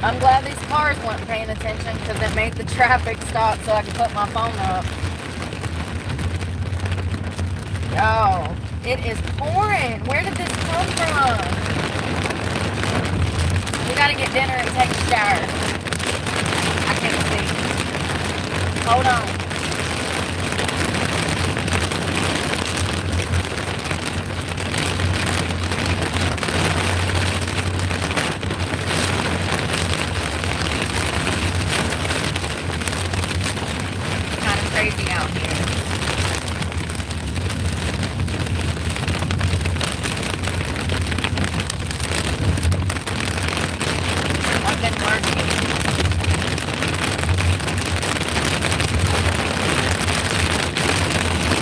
I'm glad these cars weren't paying attention because it made the traffic stop so I could put my phone up. Yo, it is pouring. Where did this come from? We gotta get dinner and take a shower. I can't see. Hold on. Crazy out here. I've been working.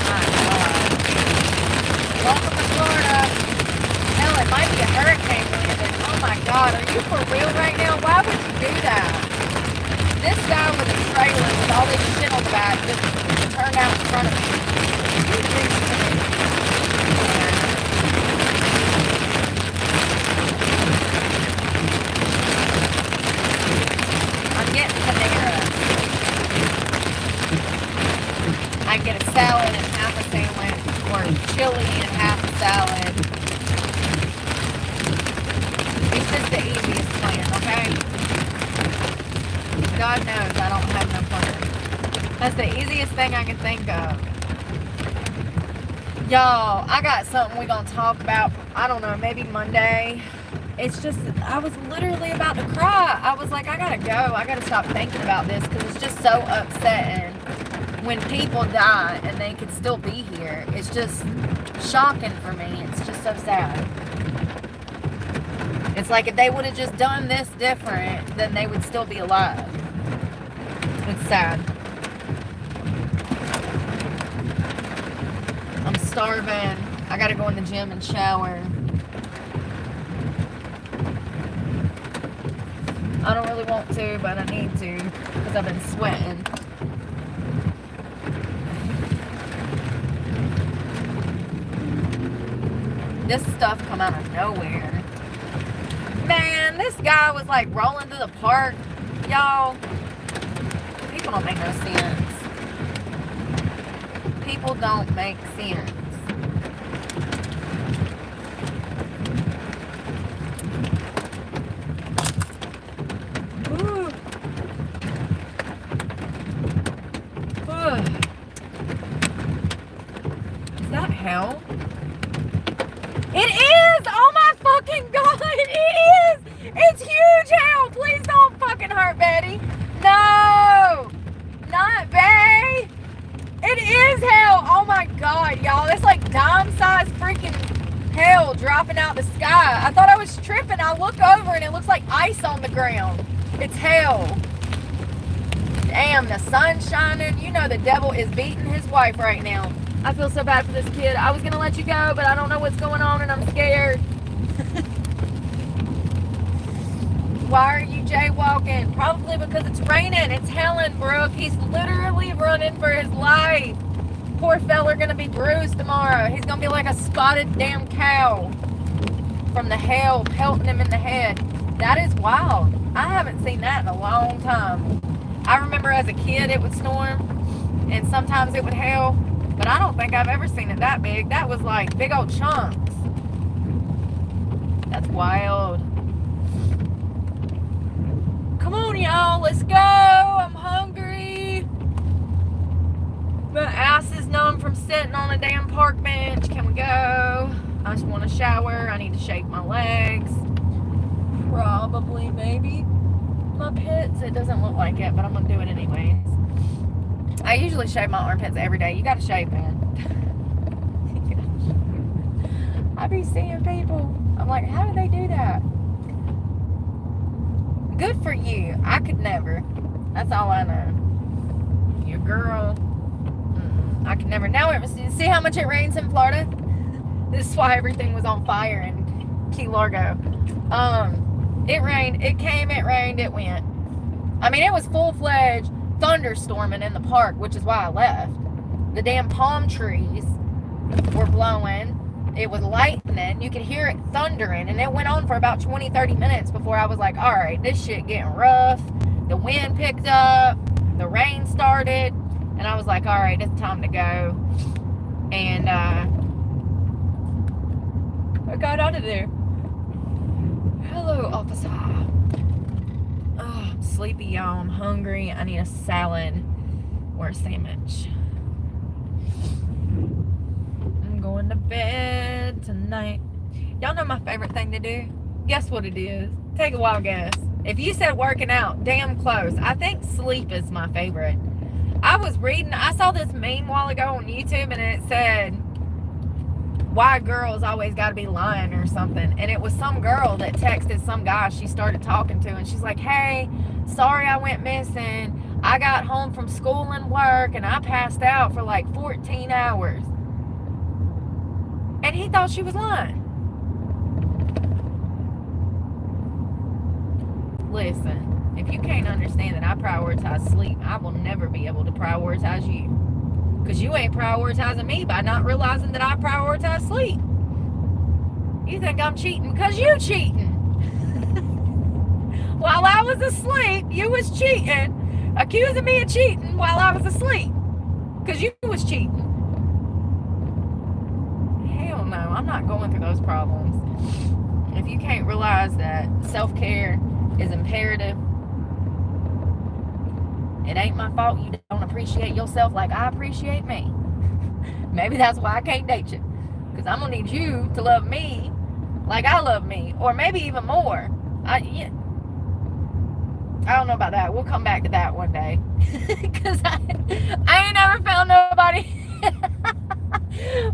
My God. Welcome to Florida. Hell, it might be a hurricane landing. Oh my God, are you for real right now? Why would you do that? This guy with a trailer with all this shit on the back just turned out in front of me. I'm getting Panera. I get a salad and half a sandwich, or chili and half a salad. It's just the easiest plan, okay? God knows I don't have no plan. That's the easiest thing I can think of. Y'all, I got something we're going to talk about, I don't know, maybe Monday. It's just, I was literally about to cry. I was like, I got to go. I got to stop thinking about this because it's just so upsetting when people die and they could still be here. It's just shocking for me. It's just so sad. It's like if they would have just done this different, then they would still be alive. It's sad. I'm starving. I gotta go in the gym and shower. I don't really want to, but I need to because I've been sweating. This stuff come out of nowhere. Man, this guy was like rolling through the park. Y'all, people don't make no sense. People don't make sense. Ooh. Is that hell? It is! Oh my fucking God! It is! It's huge hell! Please don't fucking hurt Betty. No! Not Bay! It is hell! Oh my God, y'all. It's like dime-sized freaking hell dropping out the sky. I thought I was tripping. I look over and it looks like ice on the ground. It's hell. Damn, the sun's shining. You know the devil is beating his wife right now. I feel so bad for this kid. I was going to let you go, but I don't know what's going on and I'm scared. Why are you jaywalking? Probably because it's raining. It's hailing, Brooke. He's literally running for his life. Poor fella going to be bruised tomorrow. He's going to be like a spotted damn cow from the hail pelting him in the head. That is wild. I haven't seen that in a long time. I remember as a kid it would storm and sometimes it would hail. But I don't think I've ever seen it that big. That was like big old chunks. That's wild. Come on, y'all. Let's go. I'm hungry. My ass is numb from sitting on a damn park bench. Can we go? I just want to shower. I need to shake my legs. Probably, maybe my pits. It doesn't look like it, but I'm going to do it anyways. I usually shave my armpits every day. You gotta shave, man. I be seeing people. I'm like, how do they do that? Good for you. I could never. That's all I know. Your girl. I could never. Now, see how much it rains in Florida? This is why everything was on fire in Key Largo. It rained. It came. It rained. It went. I mean, it was full-fledged thunderstorming in the park, which is why I left. The damn palm trees were blowing. it was lightning. You could hear it thundering, and it went on for about 20-30 minutes before I was like, all right, this shit getting rough. The wind picked up, the rain started, and I was like, all right, it's time to go. And I got out of there. Hello, officer. Oh, I'm sleepy, y'all. I'm hungry. I need a salad or a sandwich. I'm going to bed tonight. Y'all know my favorite thing to do? Guess what it is? Take a wild guess. If you said working out, damn close. I think sleep is my favorite. I saw this meme a while ago on YouTube, and it said, why girls always got to be lying or something. And it was some girl that texted some guy she started talking to, and she's like, hey, sorry I went missing. I got home from school and work, and I passed out for like 14 hours. And he thought she was lying. Listen, if you can't understand that I prioritize sleep, I will never be able to prioritize you. Because you ain't prioritizing me by not realizing that I prioritize sleep. You think I'm cheating because you cheating. While I was asleep, you was cheating, accusing me of cheating while I was asleep. Because you was cheating. Hell no, I'm not going through those problems. If you can't realize that self-care is imperative, it ain't my fault you don't appreciate yourself like I appreciate me. Maybe that's why I can't date you. Because I'm going to need you to love me like I love me. Or maybe even more. I don't know about that. We'll come back to that one day. Because I ain't never found nobody.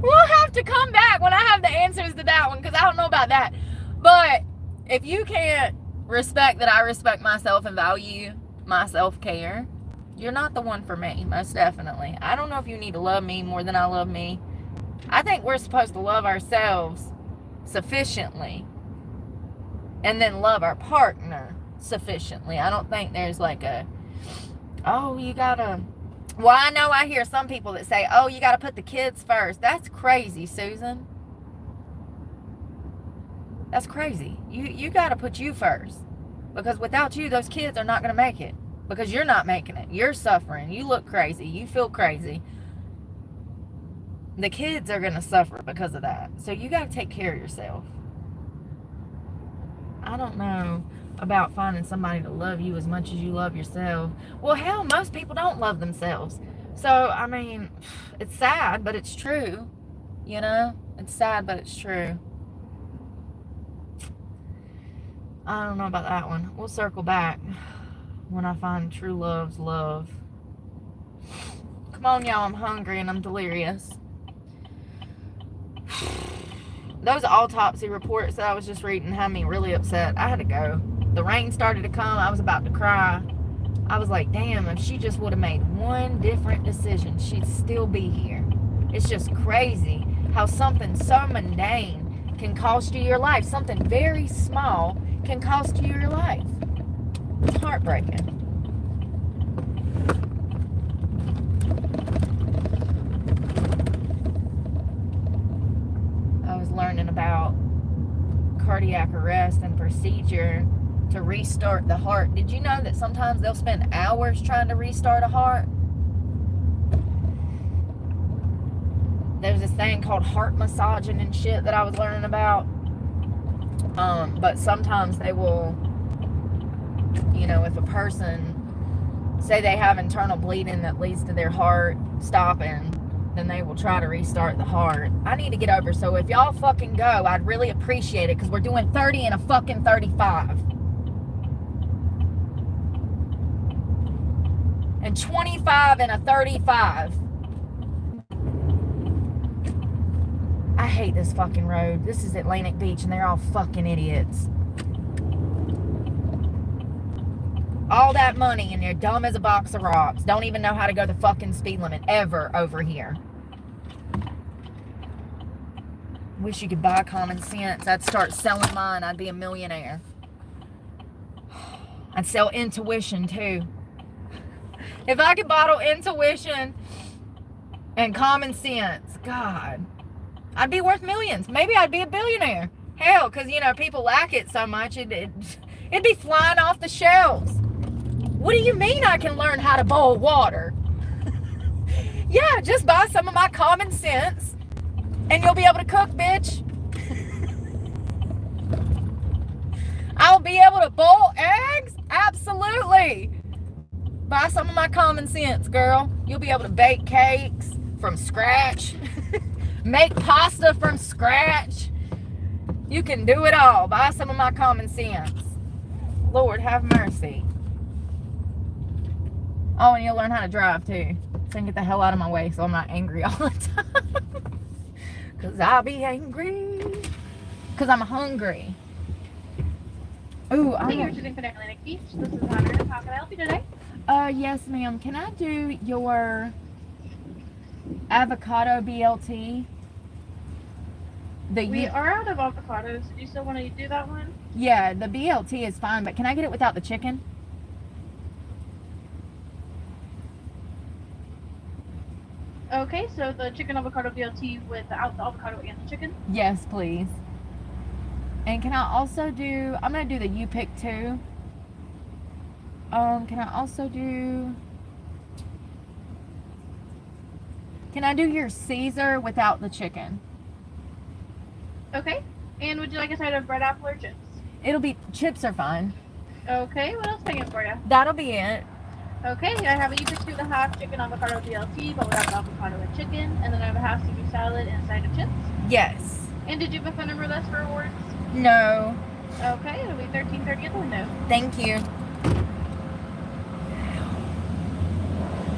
We'll have to come back when I have the answers to that one. Because I don't know about that. But if you can't respect that I respect myself and value my self-care, you're not the one for me, most definitely. I don't know if you need to love me more than I love me. I think we're supposed to love ourselves sufficiently and then love our partner sufficiently. I don't think there's like you gotta... Well, I know I hear some people that say, oh, you gotta put the kids first. That's crazy, Susan. That's crazy. You gotta put you first. Because without you, those kids are not gonna make it. Because you're not making it. You're suffering. You look crazy. You feel crazy. The kids are going to suffer because of that. So you got to take care of yourself. I don't know about finding somebody to love you as much as you love yourself. Well, hell, most people don't love themselves. So, I mean, it's sad, but it's true. You know? It's sad, but it's true. I don't know about that one. We'll circle back when I find true love's love. Come on, y'all. I'm hungry and I'm delirious. Those autopsy reports that I was just reading had me really upset. I had to go. The rain started to come. I was about to cry. I was like, damn, if she just would have made one different decision, she'd still be here. It's just crazy how something so mundane can cost you your life. Something very small can cost you your life. It's heartbreaking. I was learning about cardiac arrest and procedure to restart the heart. Did you know that sometimes they'll spend hours trying to restart a heart? There's this thing called heart massaging and shit that I was learning about. But sometimes they will, if a person, say they have internal bleeding that leads to their heart stopping, then they will try to restart the heart. I need to get over, so if y'all fucking go, I'd really appreciate it, because we're doing 30 and a fucking 35. And 25 and a 35. I hate this fucking road. This is Atlantic Beach and they're all fucking idiots. All that money and they're dumb as a box of rocks. Don't even know how to go the fucking speed limit ever over here. Wish you could buy common sense. I'd start selling mine. I'd be a millionaire. I'd sell intuition too. If I could bottle intuition and common sense, God. I'd be worth millions. Maybe I'd be a billionaire. Hell, because, you know, people like it so much, it'd be flying off the shelves. What do you mean I can learn how to boil water? Yeah, just buy some of my common sense, and you'll be able to cook, bitch. I'll be able to boil eggs? Absolutely. Buy some of my common sense, girl. You'll be able to bake cakes from scratch. Make pasta from scratch. You can do it all. Buy some of my common sense. Lord, have mercy. Oh, and you'll learn how to drive, too. So I can get the hell out of my way so I'm not angry all the time. Because I'll be angry. Because I'm hungry. Ooh, Thank you for choosing for Atlantic Beach. This is Hunter. How can I help you today? Yes, ma'am. Can I do your avocado BLT? We are out of avocados. Do you still want to do that one? Yeah, the BLT is fine, but can I get it without the chicken? Okay, so the chicken avocado BLT without the avocado and the chicken? Yes, please. And can I also do, I'm going to do the you pick two. Can I do your Caesar without the chicken? Okay. And would you like a side of bread, apple, or chips? It'll be, chips are fine. Okay, what else can I get for you? That'll be it. Okay, I have a you pick two the half chicken avocado BLT, but without the avocado and chicken. And then I have a half Caesar salad and a side of chips. Yes. And did you have a phone number list for awards? No. Okay, it'll be 1330 at the window. Thank you.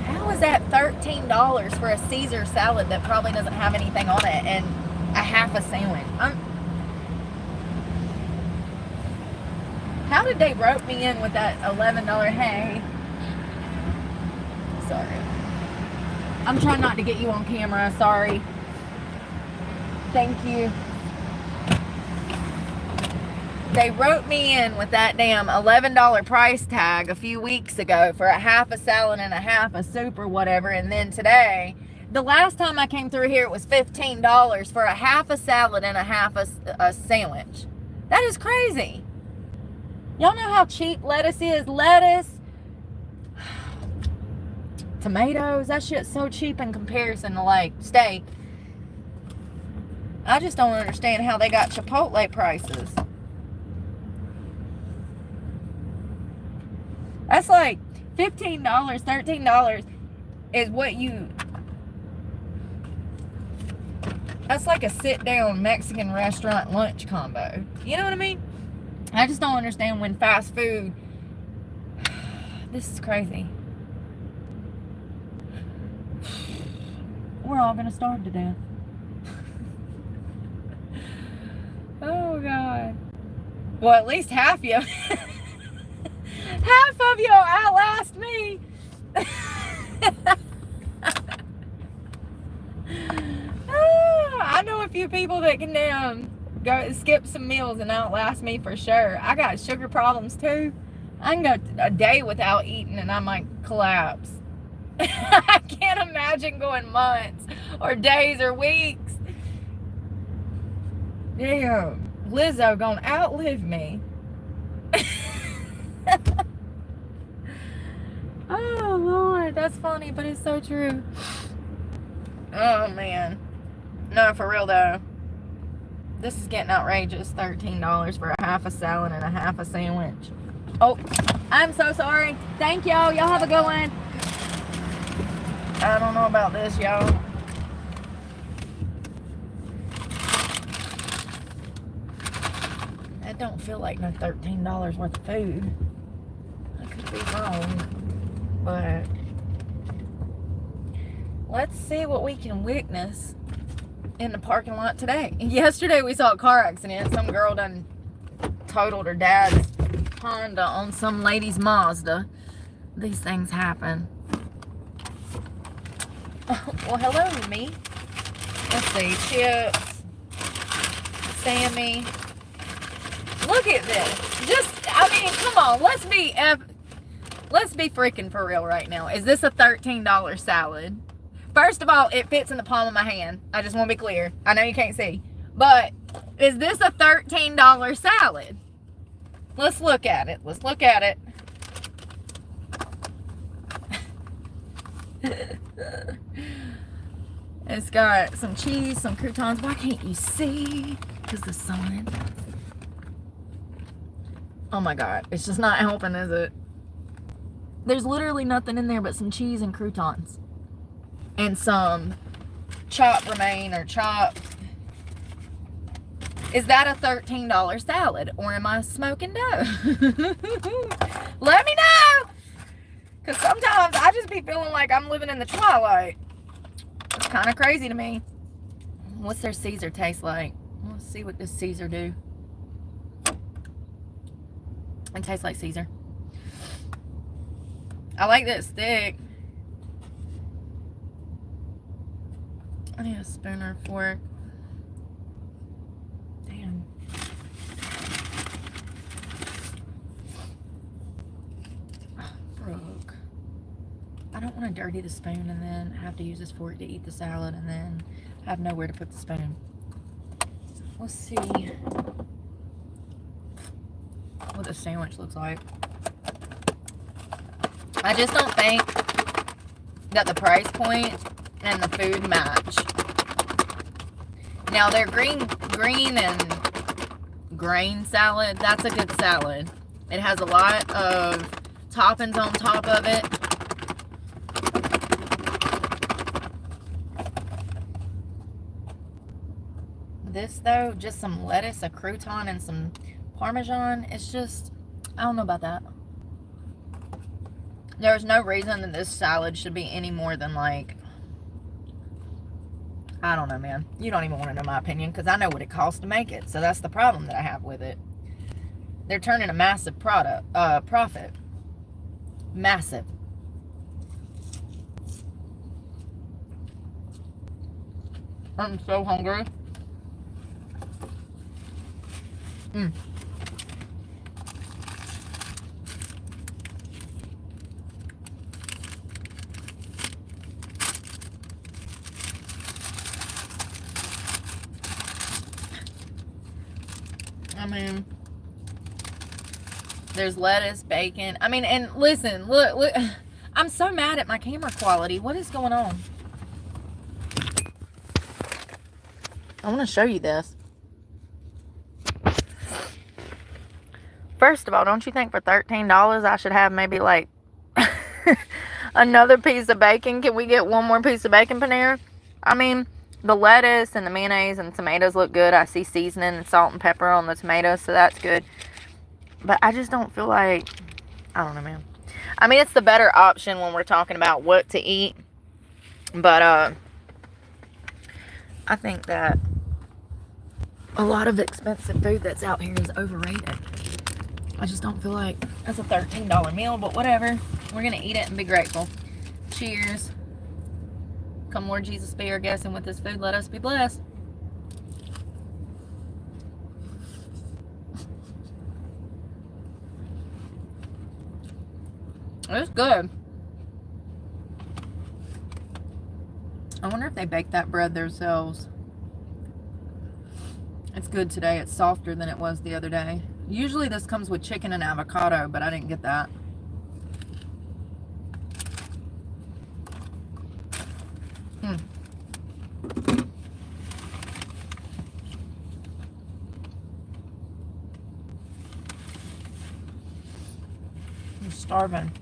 How is that $13 for a Caesar salad that probably doesn't have anything on it and a half a sandwich? How did they rope me in with that $11? Hey. Sorry. I'm trying not to get you on camera. Sorry. Thank you. They wrote me in with that damn $11 price tag a few weeks ago for a half a salad and a half a soup or whatever. And then today, the last time I came through here, it was $15 for a half a salad and a half a sandwich. That is crazy. Y'all know how cheap lettuce is? Lettuce, tomatoes, that shit's so cheap in comparison to like steak. I just don't understand how they got Chipotle prices. That's like $15, $13 is what you... That's like a sit-down Mexican restaurant lunch combo. You know what I mean? I just don't understand when fast food... This is crazy. We're all gonna starve to death. Oh, God. Well, at least half you... Half of you outlast me. I know a few people that can go skip some meals and outlast me for sure. I got sugar problems too. I can go a day without eating and I might collapse. I can't imagine going months or days or weeks. Damn, Lizzo gonna outlive me. Oh, Lord, that's funny, but it's so true. Oh, man. No, for real, though. This is getting outrageous. $13 for a half a salad and a half a sandwich. Oh, I'm so sorry. Thank y'all. Y'all have a good one. I don't know about this, y'all. That don't feel like no $13 worth of food. I could be wrong. But let's see what we can witness in the parking lot today. Yesterday we saw a car accident. Some girl done totaled her dad's Honda on some lady's Mazda. These things happen. Well, hello, me. Let's see. Chips. Sammy. Look at this. I mean, come on. Let's be freaking for real right now. Is this a $13 salad? First of all, it fits in the palm of my hand. I just want to be clear. I know you can't see. But is this a $13 salad? Let's look at it. Let's look at it. It's got some cheese, some croutons. Why can't you see? Because the sun. Oh my God. It's just not helping, is it? There's literally nothing in there but some cheese and croutons. And some chopped romaine or chopped. Is that a $13 salad? Or am I smoking dough? Let me know! Because sometimes I just be feeling like I'm living in the twilight. It's kind of crazy to me. What's their Caesar taste like? Let's see what this Caesar do. It tastes like Caesar. I like that it's thick. I need a spoon or a fork. Damn. Oh, Brooke. I don't want to dirty the spoon and then have to use this fork to eat the salad and then have nowhere to put the spoon. Let's see what the sandwich looks like. I just don't think that the price point and the food match. Now their green and grain salad, that's a good salad. It has a lot of toppings on top of it. This though, just some lettuce, a crouton, and some Parmesan. It's just, I don't know about that. There's no reason that this salad should be any more than like, I don't know, man. You don't even want to know my opinion because I know what it costs to make it. So that's the problem that I have with it. They're turning a massive profit. Massive. I'm so hungry. I mean, there's lettuce, bacon. I mean, and listen, look. I'm so mad at my camera quality. What is going on? I want to show you this. First of all, don't you think for $13 I should have maybe like another piece of bacon? Can we get one more piece of bacon, Panera? I mean, the lettuce and the mayonnaise and tomatoes look good. I see seasoning and salt and pepper on the tomatoes, so that's good. But I just don't feel like, I don't know, man. I mean, it's the better option when we're talking about what to eat. But I think that a lot of expensive food that's out here is overrated. I just don't feel like that's a $13 meal, but whatever. We're going to eat it and be grateful. Cheers. Come Lord Jesus be our guest, and with this food let us be blessed. It's good. I wonder if they bake that bread themselves. It's good today. It's softer than it was the other day. Usually this comes with chicken and avocado, but I didn't get that. I'm starving.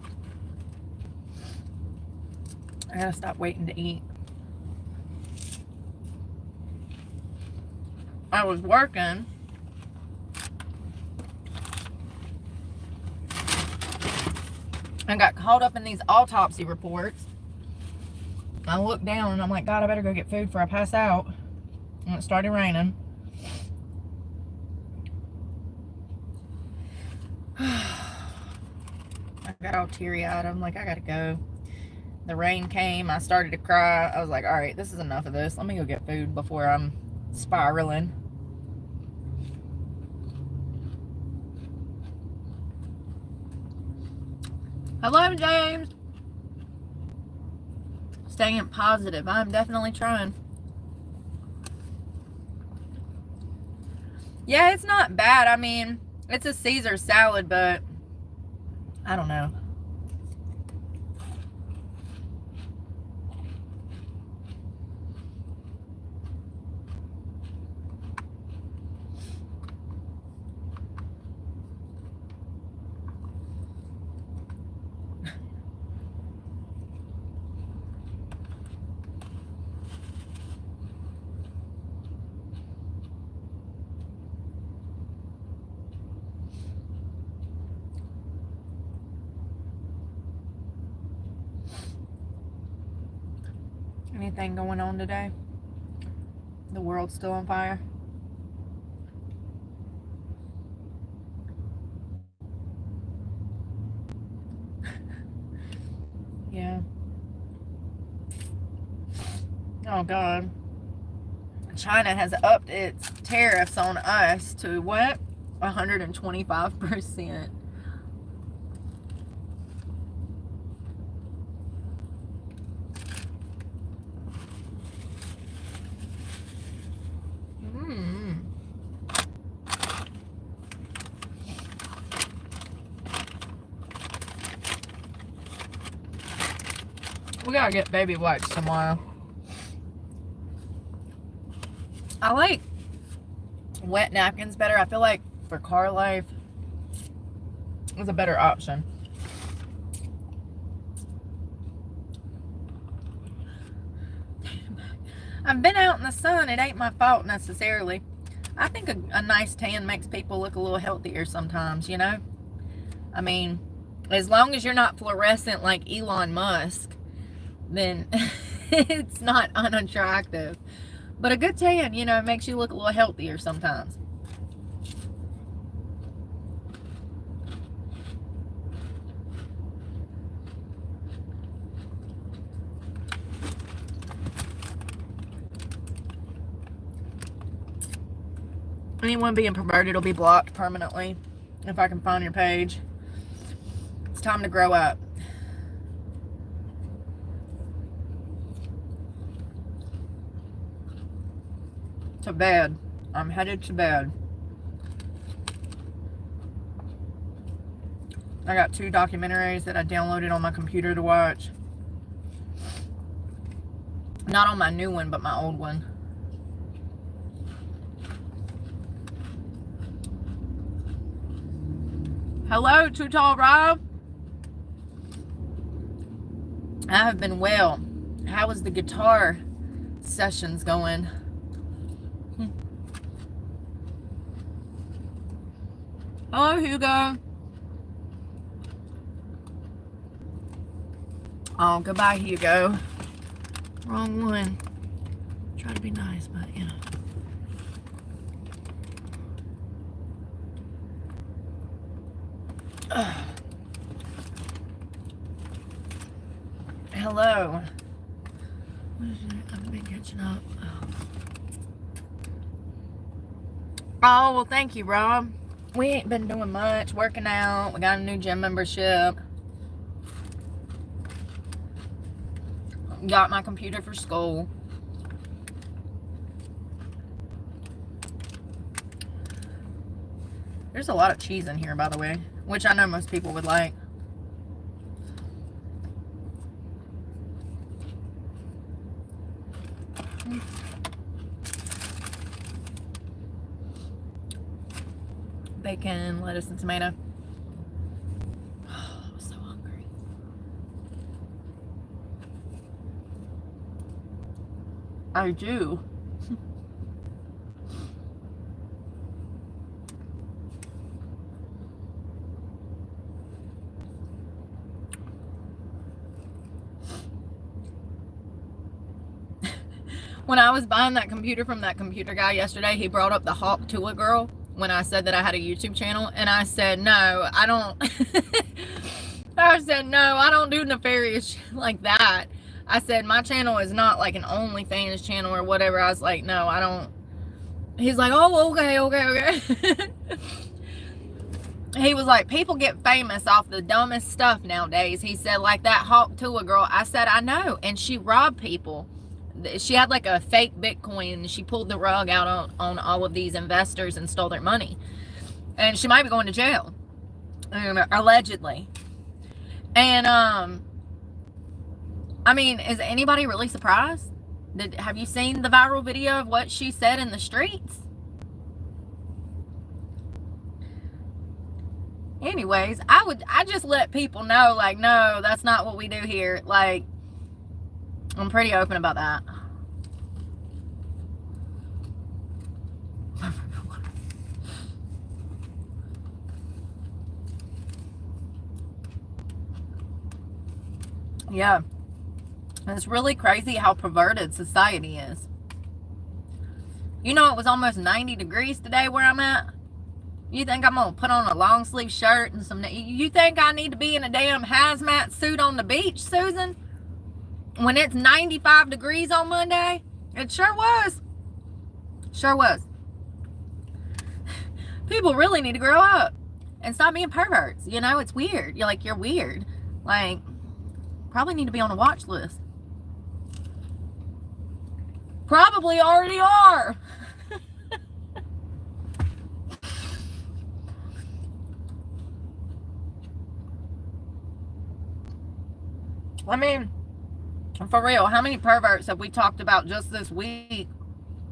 I gotta stop waiting to eat. I was working and got caught up in these autopsy reports. I looked down and I'm like, God, I better go get food before I pass out. And it started raining. I got all teary-eyed. I'm like, I gotta go. The rain came. I started to cry. I was like, all right, this is enough of this. Let me go get food before I'm spiraling. Hello, James. staying positive. I'm definitely trying. Yeah, it's not bad. I mean, it's a Caesar salad, but I don't know. Anything going on today? The world's still on fire. Yeah. Oh God. China has upped its tariffs on us to what? 125%. We gotta get baby wipes tomorrow. I like wet napkins better. I feel like for car life, it's a better option. I've been out in the sun. It ain't my fault necessarily. I think a nice tan makes people look a little healthier sometimes, you know? I mean, as long as you're not fluorescent like Elon Musk, then it's not unattractive. But a good tan, you know, makes you look a little healthier sometimes. Anyone being perverted will be blocked permanently if I can find your page. It's time to grow up. To bed. I'm headed to bed. I got 2 documentaries that I downloaded on my computer to watch. Not on my new one, but my old one. Hello, Too Tall Rob. I have been well. How is the guitar sessions going? Hello, Hugo. Oh, goodbye, Hugo. Wrong one. Try to be nice, but you know. Hello. What is it? I've been catching up. Oh, well, thank you, Rob. We ain't been doing much, working out. We got a new gym membership. Got my computer for school. There's a lot of cheese in here, by the way, which I know most people would like. Bacon, lettuce, and tomato. Oh, I'm so hungry. I do. When I was buying that computer from that computer guy yesterday, he brought up the Hawk Tula girl when I said that I had a YouTube channel, and I said, no, I don't. I said, no, I don't do nefarious shit like that. I said, my channel is not like an OnlyFans channel or whatever. I was like, no, I don't. He's like, oh, okay. he was like, people get famous off the dumbest stuff nowadays. He said, like that Hawk Tuah girl. I said, I know. And she robbed people. She had like a fake Bitcoin, and she pulled the rug out on all of these investors and stole their money. And she might be going to jail, allegedly. And I mean, is anybody really surprised? Have you seen the viral video of what she said in the streets? Anyways, I just let people know, like, no, that's not what we do here. Like, I'm pretty open about that. Yeah. It's really crazy how perverted society is. You know, it was almost 90 degrees today where I'm at. You think I'm going to put on a long sleeve shirt and some... You think I need to be in a damn hazmat suit on the beach, Susan? When it's 95 degrees on Monday? It sure was. Sure was. People really need to grow up and stop being perverts. You know, it's weird. You're weird. Like, probably need to be on a watch list. Probably already are. I mean, for real, how many perverts have we talked about just this week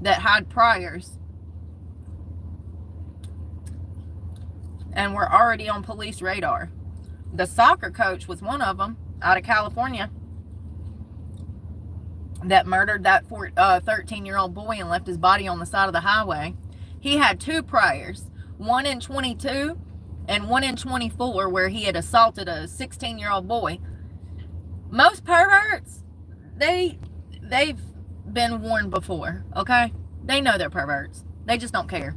that had priors and were already on police radar? The soccer coach was one of them, out of California, that murdered that 13-year-old boy and left his body on the side of the highway. He had 2 priors, one in 22 and one in 24, where he had assaulted a 16-year-old boy. Most perverts, they've been warned before, okay? They know they're perverts. They just don't care.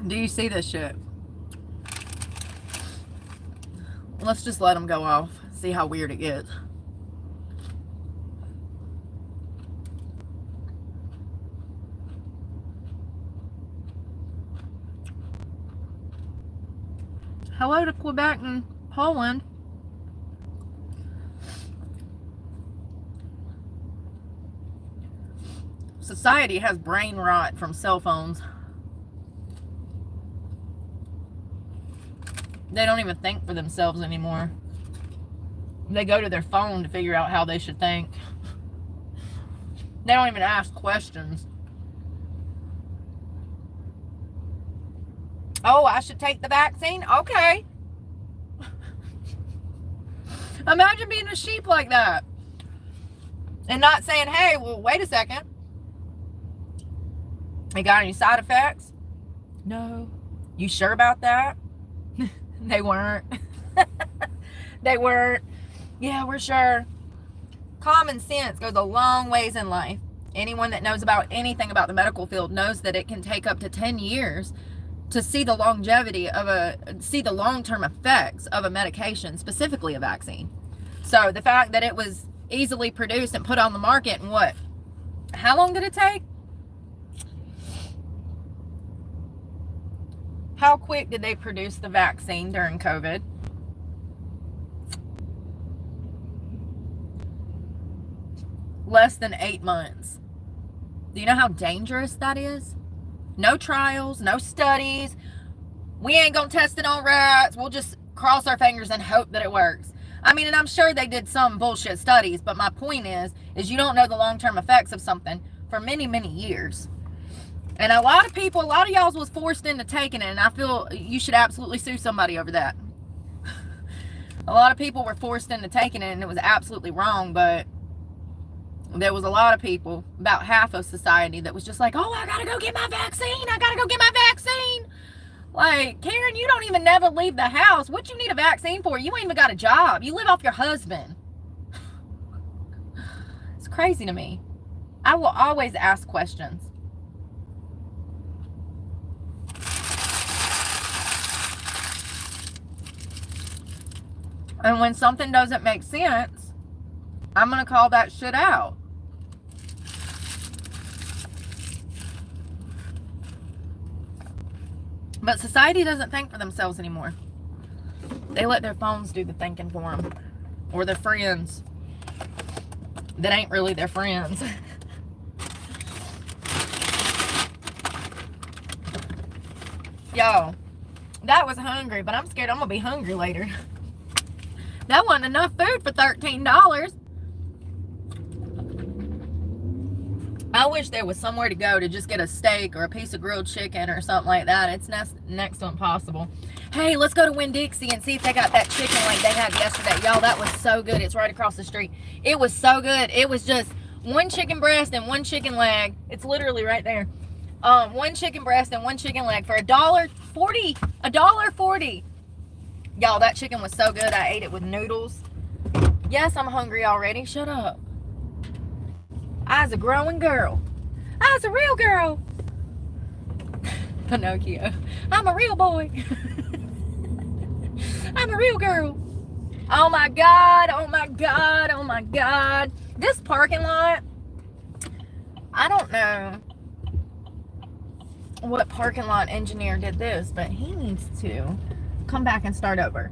Do you see this shit? Let's just let them go off. See how weird it gets. Hello to Quebec and Poland. Society has brain rot from cell phones. They don't even think for themselves anymore. They go to their phone to figure out how they should think. They don't even ask questions. Oh, I should take the vaccine? Okay. Imagine being a sheep like that. And not saying, hey, well, wait a second. You got any side effects? No. You sure about that? They weren't. They weren't. Yeah, we're sure. Common sense goes a long ways in life. Anyone that knows about anything about the medical field knows that it can take up to 10 years to see the longevity of see the long-term effects of a medication, specifically a vaccine. So the fact that it was easily produced and put on the market in what? How long did it take? How quick did they produce the vaccine during COVID? Less than 8 months. Do you know how dangerous that is? No trials, no studies. We ain't gonna test it on rats. We'll just cross our fingers and hope that it works. I mean, and I'm sure they did some bullshit studies, but my point is you don't know the long-term effects of something for many, many years. And a lot of people, a lot of y'all was forced into taking it, and I feel you should absolutely sue somebody over that. A lot of people were forced into taking it, and it was absolutely wrong, but there was a lot of people, about half of society, that was just like, oh, I gotta go get my vaccine. I gotta go get my vaccine. Like, Karen, you don't even never leave the house. What you need a vaccine for? You ain't even got a job. You live off your husband. It's crazy to me. I will always ask questions. And when something doesn't make sense, I'm going to call that shit out. But society doesn't think for themselves anymore. They let their phones do the thinking for them. Or their friends that ain't really their friends. Y'all, that was hungry, but I'm scared I'm going to be hungry later. That wasn't enough food for $13. I wish there was somewhere to go to just get a steak or a piece of grilled chicken or something like that. It's next to impossible. Hey, let's go to Winn-Dixie and see if they got that chicken like they had yesterday. Y'all, that was so good. It's right across the street. It was so good. It was just one chicken breast and one chicken leg. It's literally right there. One chicken breast and one chicken leg for $1.40. $1.40. Y'all, that chicken was so good. I ate it with noodles. Yes, I'm hungry already. Shut up. I was a growing girl. I was a real girl. Pinocchio. I'm a real boy. I'm a real girl. Oh my God. Oh my God. Oh my God. This parking lot, I don't know what parking lot engineer did this, but he needs to come back and start over.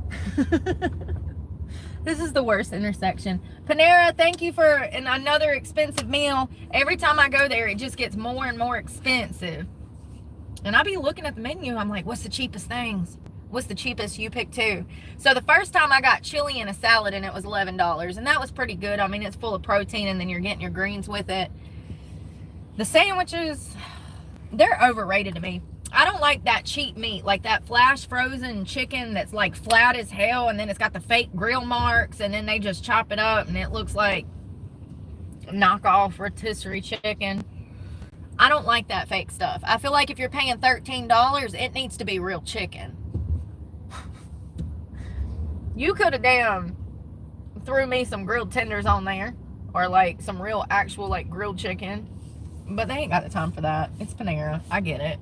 This is the worst intersection. Panera, thank you for another expensive meal. Every time I go there, it just gets more and more expensive. And I be looking at the menu, I'm like, what's the cheapest things? What's the cheapest? You pick two. So the first time I got chili and a salad, and it was $11. And that was pretty good. I mean, it's full of protein, and then you're getting your greens with it. The sandwiches, they're overrated to me. I don't like that cheap meat, like that flash frozen chicken that's like flat as hell, and then it's got the fake grill marks, and then they just chop it up and it looks like knockoff rotisserie chicken. I don't like that fake stuff. I feel like if you're paying $13, it needs to be real chicken. You could have damn threw me some grilled tenders on there, or like some real actual like grilled chicken, but they ain't got the time for that. It's Panera. I get it.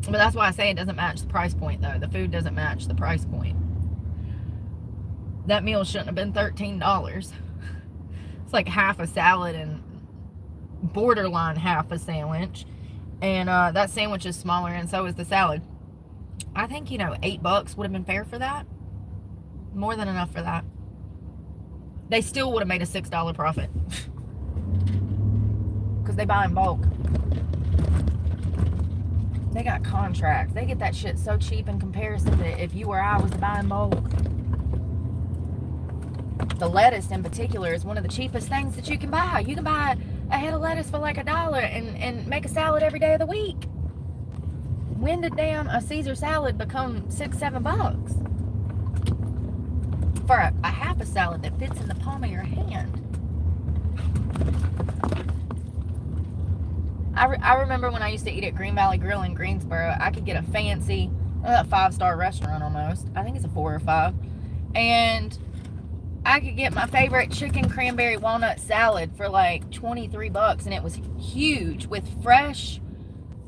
But that's why I say it doesn't match the price point, though. The food doesn't match the price point. That meal shouldn't have been $13. It's like half a salad and borderline half a sandwich. And that sandwich is smaller, and so is the salad. I think, $8 would have been fair for that. More than enough for that. They still would have made a $6 profit. Because they buy in bulk. They got contracts. They get that shit so cheap in comparison to if you or I was to buy in bulk. The lettuce in particular is one of the cheapest things that you can buy. You can buy a head of lettuce for like $1 and make a salad every day of the week. When did damn a Caesar salad become $6-7 for a half a salad that fits in the palm of your hand? I remember when I used to eat at Green Valley Grill in Greensboro, I could get a fancy, a 5-star restaurant almost. I think it's a 4 or 5. And I could get my favorite chicken cranberry walnut salad for like $23, and it was huge with fresh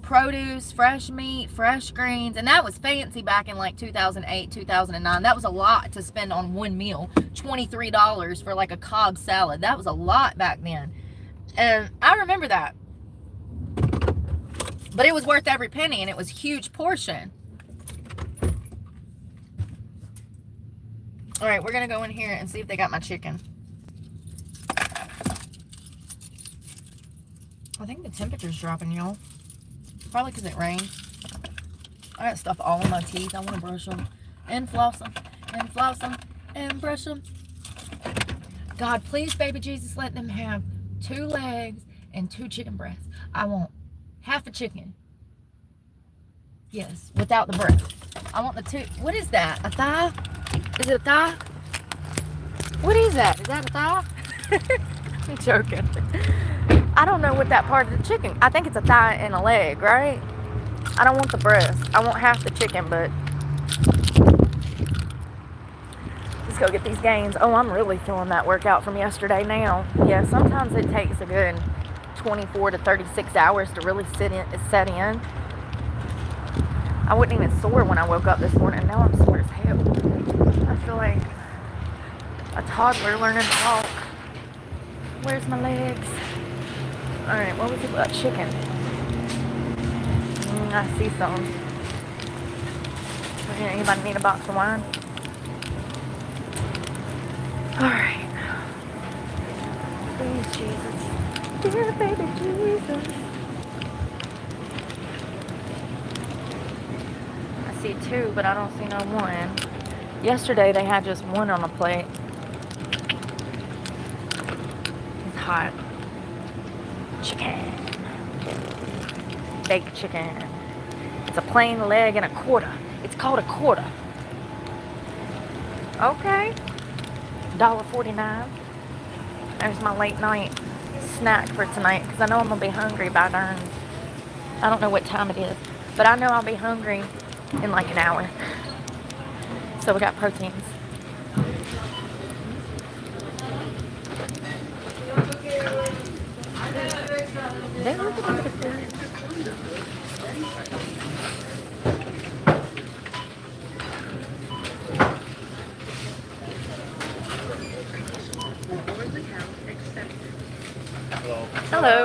produce, fresh meat, fresh greens, and that was fancy back in like 2008, 2009. That was a lot to spend on one meal. $23 for like a Cobb salad. That was a lot back then. And I remember that. But it was worth every penny, and it was a huge portion. All right, we're going to go in here and see if they got my chicken. I think the temperature's dropping, y'all. Probably because it rained. I got stuff all in my teeth. I want to brush them and floss them and floss them and brush them. God, please, baby Jesus, let them have 2 legs and 2 chicken breasts. I want half a chicken. Yes, without the breast. I want the 2. What is that? A thigh? Is it a thigh? What is that? Is that a thigh? I'm joking. I don't know what that part of the chicken. I think it's a thigh and a leg, right? I don't want the breast. I want half the chicken, but let's go get these gains. Oh, I'm really feeling that workout from yesterday now. Yeah, sometimes it takes a good 24 to 36 hours to really set in. I wasn't even sore when I woke up this morning. Now I'm sore as hell. I feel like a toddler learning to walk. Where's my legs? Alright, what was it about chicken? I see some. Anybody need a box of wine? Alright. Please, Jesus. Dear baby Jesus. I see two, but I don't see no one. Yesterday they had just one on a plate. It's hot. Chicken. Baked chicken. It's a plain leg and a quarter. It's called a quarter. Okay. $1.49. There's my late night snack for tonight because I know I'm going to be hungry by then. I don't know what time it is, but I know I'll be hungry in like an hour. So we got proteins. Hello.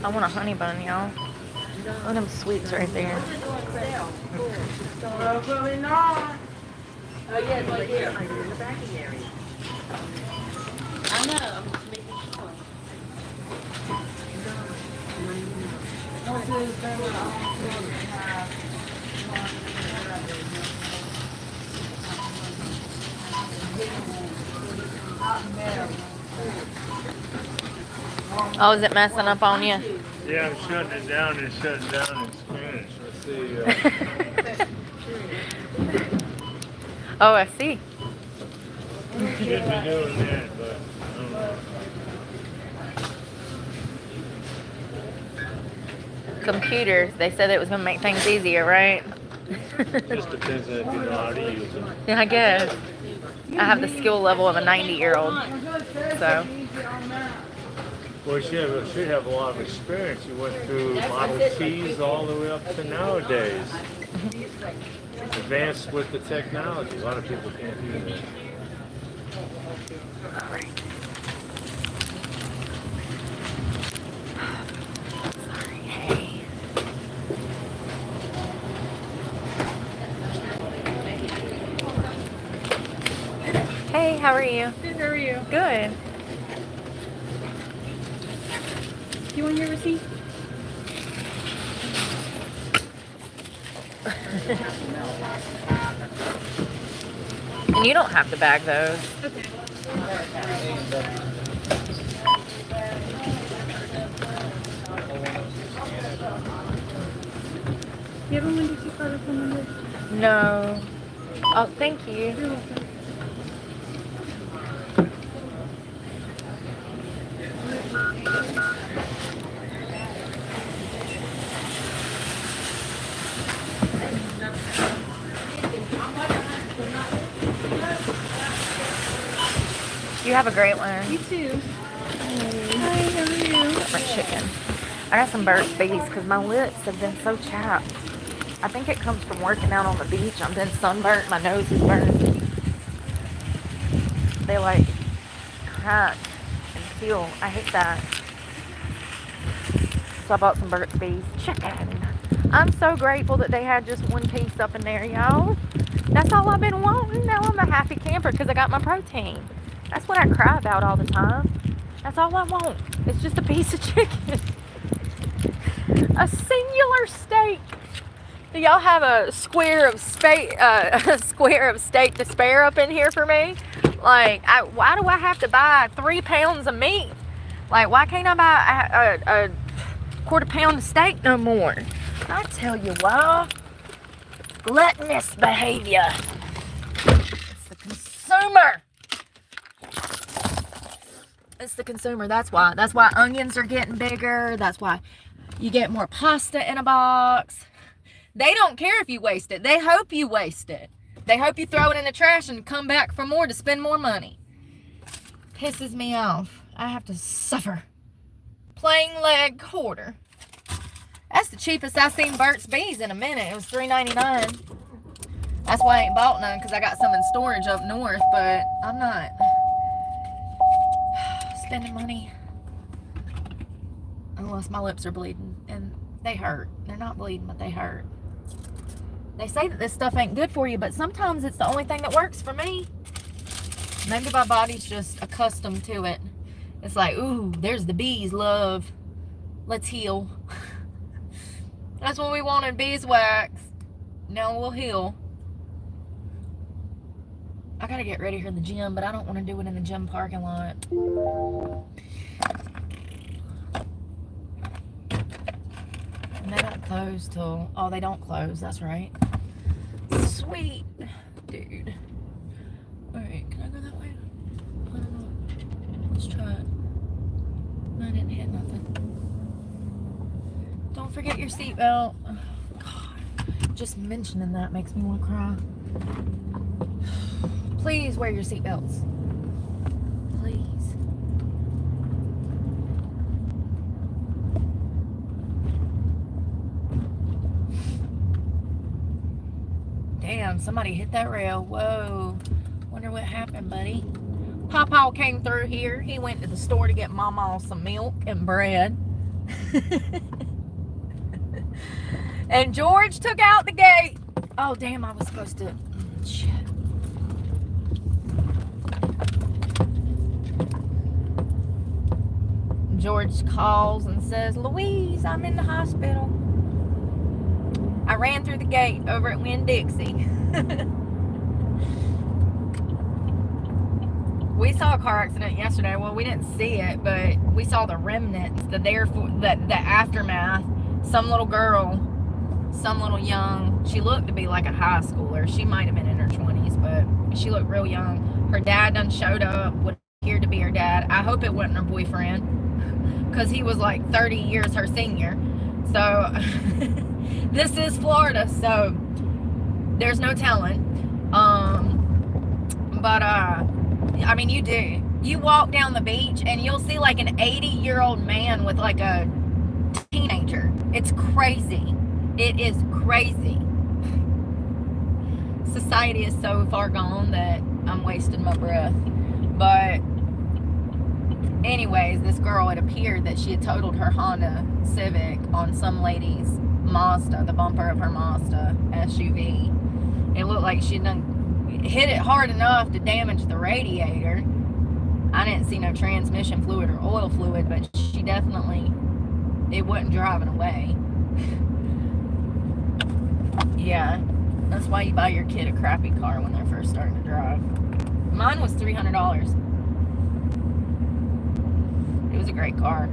I want a honey bun, y'all. Look at them sweets right there. Oh, yeah, it's right here. In the backing area. I know. I'm just making sure. Oh, is it messing up on you? Yeah, I'm shutting it down and shutting down in Spanish. Let's see. Oh, I see. Should be doing that, but I don't know. Computers, they said it was going to make things easier, right? Just depends on if you know how to use them. Yeah, I guess. I have the skill level of a 90-year-old. So, Well, you should have a lot of experience. You went through Model Ts all the way up to nowadays. Advanced with the technology. A lot of people can't do that. sorry. Hey. Hey, how are you? Good, how are you? Good. You want your receipt? And you don't have to bag those. Okay. You have a window seat card or phone number? No. Oh, thank you. You're welcome. You have a great one. You too. Hi, how are you? For chicken. I got some burnt bees because my lips have been so chapped. I think it comes from working out on the beach. I've been sunburnt. My nose is burned. They like crack and peel. I hate that. So I bought some burnt bees. Chicken. I'm so grateful that they had just one piece up in there, y'all. That's all I've been wanting. Now I'm a happy camper because I got my protein. That's what I cry about all the time. That's all I want. It's just a piece of chicken. A singular steak. Do y'all have a square of steak to spare up in here for me? Like, why do I have to buy 3 pounds of meat Like, why can't I buy a quarter pound of steak no more? I tell you why. Gluttonous behavior. It's the consumer. It's the consumer. That's why. That's why onions are getting bigger. That's why you get more pasta in a box. They don't care if you waste it. They hope you waste it. They hope you throw it in the trash and come back for more to spend more money. Pisses me off. I have to suffer. Plain leg quarter. That's the cheapest I seen Burt's Bees in a minute. It was $3.99. That's why I ain't bought none, because I got some in storage up north, but I'm not spending money unless my lips are bleeding, and they hurt. They're not bleeding, but they hurt. They say that this stuff ain't good for you, but sometimes it's the only thing that works for me. Maybe my body's just accustomed to it. It's like, ooh, there's the bees, love. Let's heal. That's what we wanted, beeswax. Now we'll heal. I gotta get ready for the gym, but I don't want to do it in the gym parking lot. And they don't close till... Oh, they don't close. That's right. Sweet. Dude. Alright, can I go that way? I don't know. Let's try it. I didn't hit nothing. Don't forget your seatbelt. Oh, God. Just mentioning that makes me want to cry. Please wear your seatbelts. Please. Damn, somebody hit that rail. Whoa. Wonder what happened, buddy. Pawpaw came through here. He went to the store to get Mama some milk and bread. And George took out the gate. Oh, damn, I was supposed to... Shit. George calls and says, Louise, I'm in the hospital. I ran through the gate over at Winn-Dixie. We saw a car accident yesterday. Well, we didn't see it, but we saw the remnants, the aftermath. Some little girl, some little young, she looked to be like a high schooler. She might have been in her 20s, but she looked real young. Her dad done showed up, what appeared to be her dad. I hope it wasn't her boyfriend, because he was like 30 years her senior. So, this is Florida, so there's no telling. I mean, you do. You walk down the beach and you'll see like an 80-year-old man with like a teenager. It's crazy. It is crazy. Society is so far gone that I'm wasting my breath. But anyways, this girl, it appeared that she had totaled her Honda Civic on some lady's Mazda, the bumper of her Mazda SUV. It looked like she'd done hit it hard enough to damage the radiator. I didn't see no transmission fluid or oil fluid, but she definitely, it wasn't driving away. Yeah, that's why you buy your kid a crappy car when they're first starting to drive. Mine was $300. It was a great car.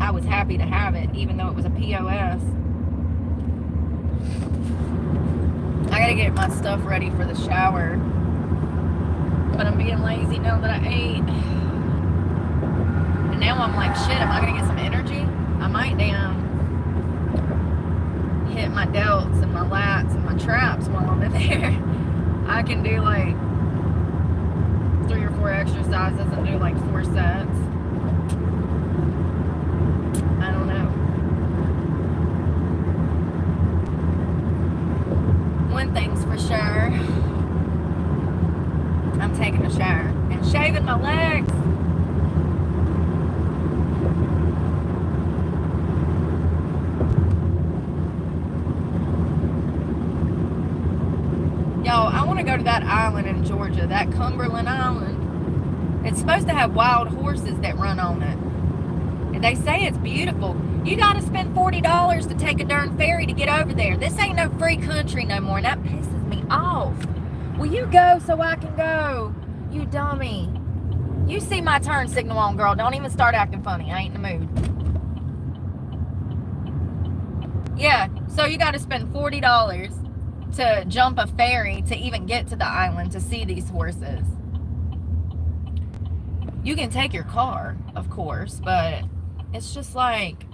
I was happy to have it, even though it was a POS. I gotta get my stuff ready for the shower. But I'm being lazy now that I ate. And now I'm like, shit, am I gonna get some energy? I might damn hit my delts and my lats and my traps while I'm in there. I can do like 3 or 4 exercises and do like 4 sets. I don't know. One thing's for sure, I'm taking a shower and shaving my legs. Y'all, I want to go to that island in Georgia, that Cumberland Island. It's supposed to have wild horses that run on it. And they say it's beautiful. You got to spend $40 to take a darn ferry to get over there. This ain't no free country no more, and that pisses me off. Will you go so I can go? You dummy. You see my turn signal on, girl. Don't even start acting funny. I ain't in the mood. Yeah, so you got to spend $40 to jump a ferry to even get to the island to see these horses. You can take your car, of course, but it's just like,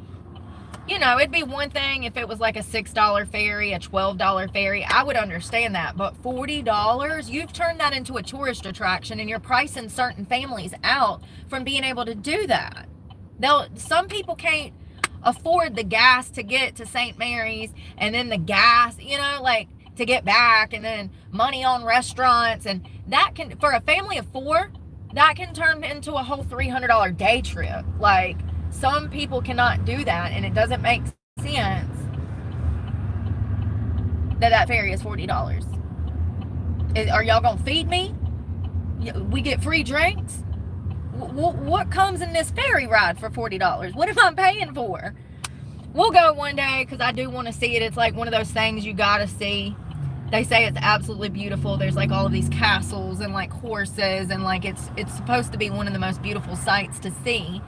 you know, it'd be one thing if it was like a $6 ferry, a $12 ferry. I would understand that. But $40, you've turned that into a tourist attraction, and you're pricing certain families out from being able to do that. Some people can't afford the gas to get to St. Mary's, and then the gas, you know, like to get back, and then money on restaurants. And that can, for a family of 4, that can turn into a whole $300 day trip. Like, some people cannot do that, and it doesn't make sense that ferry is $40. Are y'all gonna feed me? We get free drinks? What comes in this ferry ride for $40? What am I paying for? We'll go one day, because I do want to see it. It's like one of those things you gotta see. They say it's absolutely beautiful. There's like all of these castles and like horses, and like it's supposed to be one of the most beautiful sights to see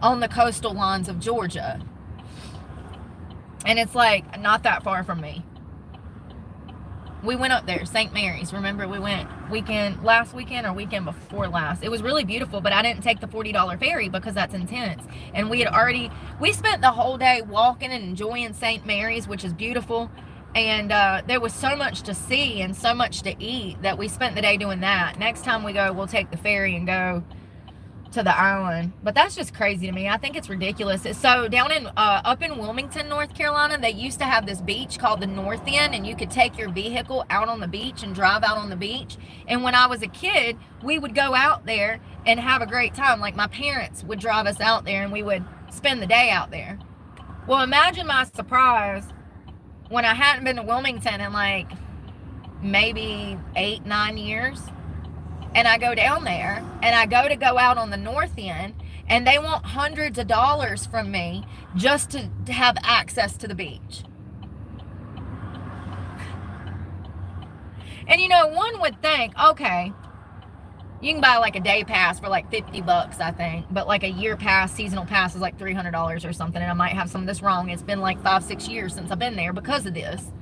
on the coastal lines of Georgia. And it's like not that far from me. We went up there, St. Mary's. Remember, we went last weekend or weekend before last. It was really beautiful, but I didn't take the $40 ferry because that's intense. And we spent the whole day walking and enjoying St. Mary's, which is beautiful. And there was so much to see and so much to eat that we spent the day doing that. Next time we go, we'll take the ferry and go to the island. But that's just crazy to me. I think it's ridiculous. So down in up in Wilmington, North Carolina, they used to have this beach called the North End, and you could take your vehicle out on the beach and drive out on the beach. And when I was a kid, we would go out there and have a great time. Like, my parents would drive us out there, and we would spend the day out there. Well, imagine my surprise when I hadn't been to Wilmington in like maybe 8-9 years. And I go down there, and I go out on the North End, and they want hundreds of dollars from me just to have access to the beach. And you know, one would think, okay, you can buy like a day pass for like $50, I think, but like a year pass, seasonal pass is like $300 or something. And I might have some of this wrong. It's been like 5-6 years since I've been there because of this.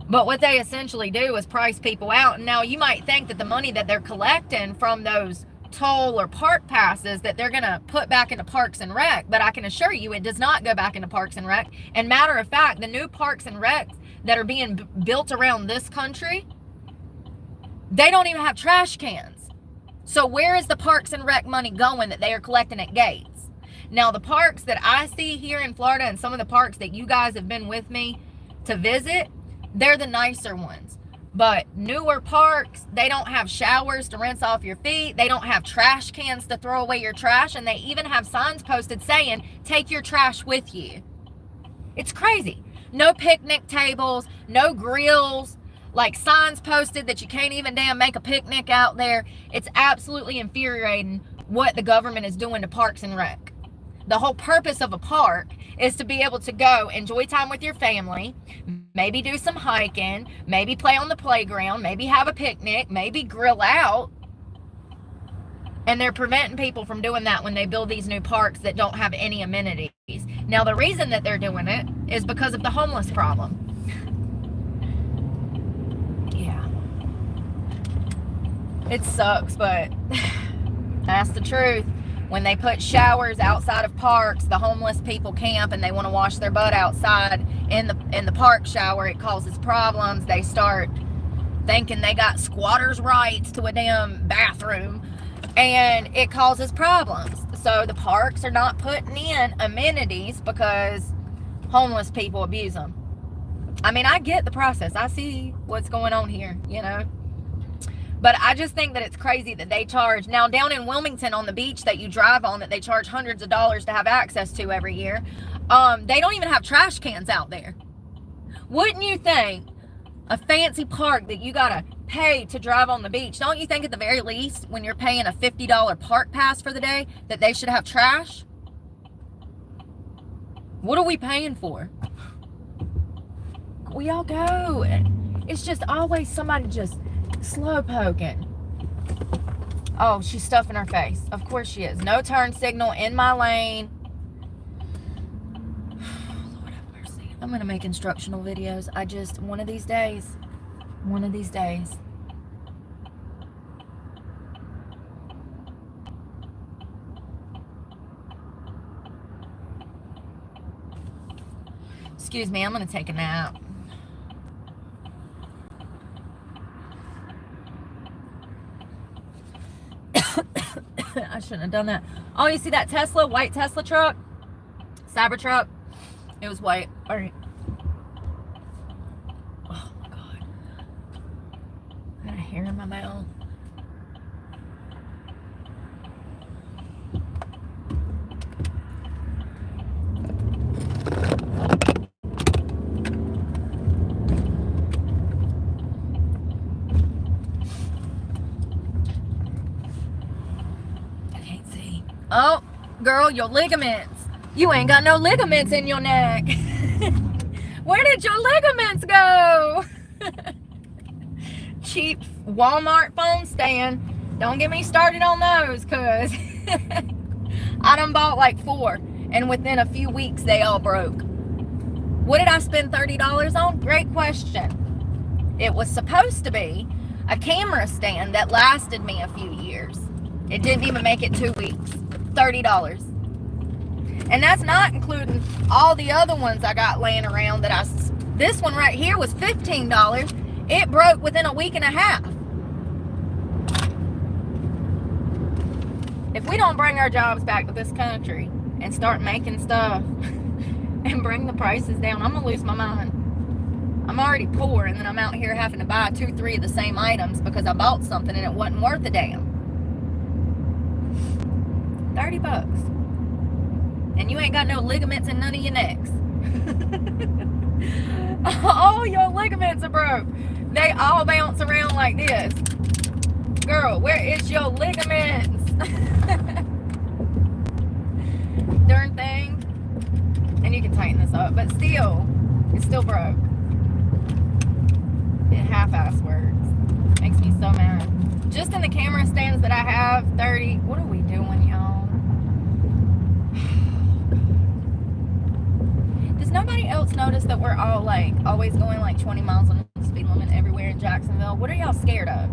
But what they essentially do is price people out. And now you might think that the money that they're collecting from those toll or park passes that they're going to put back into Parks and Rec. But I can assure you it does not go back into Parks and Rec. And matter of fact, the new Parks and Recs that are being built around this country, they don't even have trash cans. So where is the Parks and Rec money going that they are collecting at gates? Now, the parks that I see here in Florida, and some of the parks that you guys have been with me to visit, they're the nicer ones. But newer parks, they don't have showers to rinse off your feet. They don't have trash cans to throw away your trash. And they even have signs posted saying, take your trash with you. It's crazy. No picnic tables, no grills, like signs posted that you can't even damn make a picnic out there. It's absolutely infuriating what the government is doing to Parks and Rec. The whole purpose of a park is to be able to go enjoy time with your family, maybe do some hiking, maybe play on the playground, maybe have a picnic, maybe grill out. And they're preventing people from doing that when they build these new parks that don't have any amenities. Now, the reason that they're doing it is because of the homeless problem. Yeah. It sucks, but that's the truth. When they put showers outside of parks, the homeless people camp and they want to wash their butt outside in the park shower. It causes problems. They start thinking they got squatters' rights to a damn bathroom, and it causes problems. So the parks are not putting in amenities because homeless people abuse them. I mean, I get the process. I see what's going on here, you know. But I just think that it's crazy that they charge. Now, down in Wilmington on the beach that you drive on, that they charge hundreds of dollars to have access to every year, they don't even have trash cans out there. Wouldn't you think a fancy park that you got to pay to drive on the beach, don't you think at the very least when you're paying a $50 park pass for the day that they should have trash? What are we paying for? We all go. It's just always somebody just slow poking. Oh, she's stuffing her face. Of course she is. No turn signal in my lane. Lord have mercy. I'm going to make instructional videos. One of these days. One of these days. Excuse me, I'm going to take a nap. I shouldn't have done that. Oh, you see that Tesla, white Tesla truck? Cybertruck. It was white. All right. Oh my God. I got a hair in my mouth. Oh, girl, your ligaments. You ain't got no ligaments in your neck. Where did your ligaments go? Cheap Walmart phone stand. Don't get me started on those, cuz I done bought like 4, and within a few weeks they all broke. What did I spend $30 on? Great question. It was supposed to be a camera stand that lasted me a few years. It didn't even make it 2 weeks. $30. And that's not including all the other ones I got laying around this one right here was $15. It broke within a week and a half. If we don't bring our jobs back to this country and start making stuff and bring the prices down, I'm gonna lose my mind. I'm already poor, and then I'm out here having to buy 2, 3 of the same items because I bought something and it wasn't worth a damn. $30. And you ain't got no ligaments in none of your necks. All your ligaments are broke. They all bounce around like this. Girl, where is your ligaments? Darn thing. And you can tighten this up, but still, it's still broke. It half-ass works. Makes me so mad. Just in the camera stands that I have, 30. What are we doing, y'all? Does nobody else notice that we're all like always going like 20 miles on the speed limit everywhere in Jacksonville? What are y'all scared of?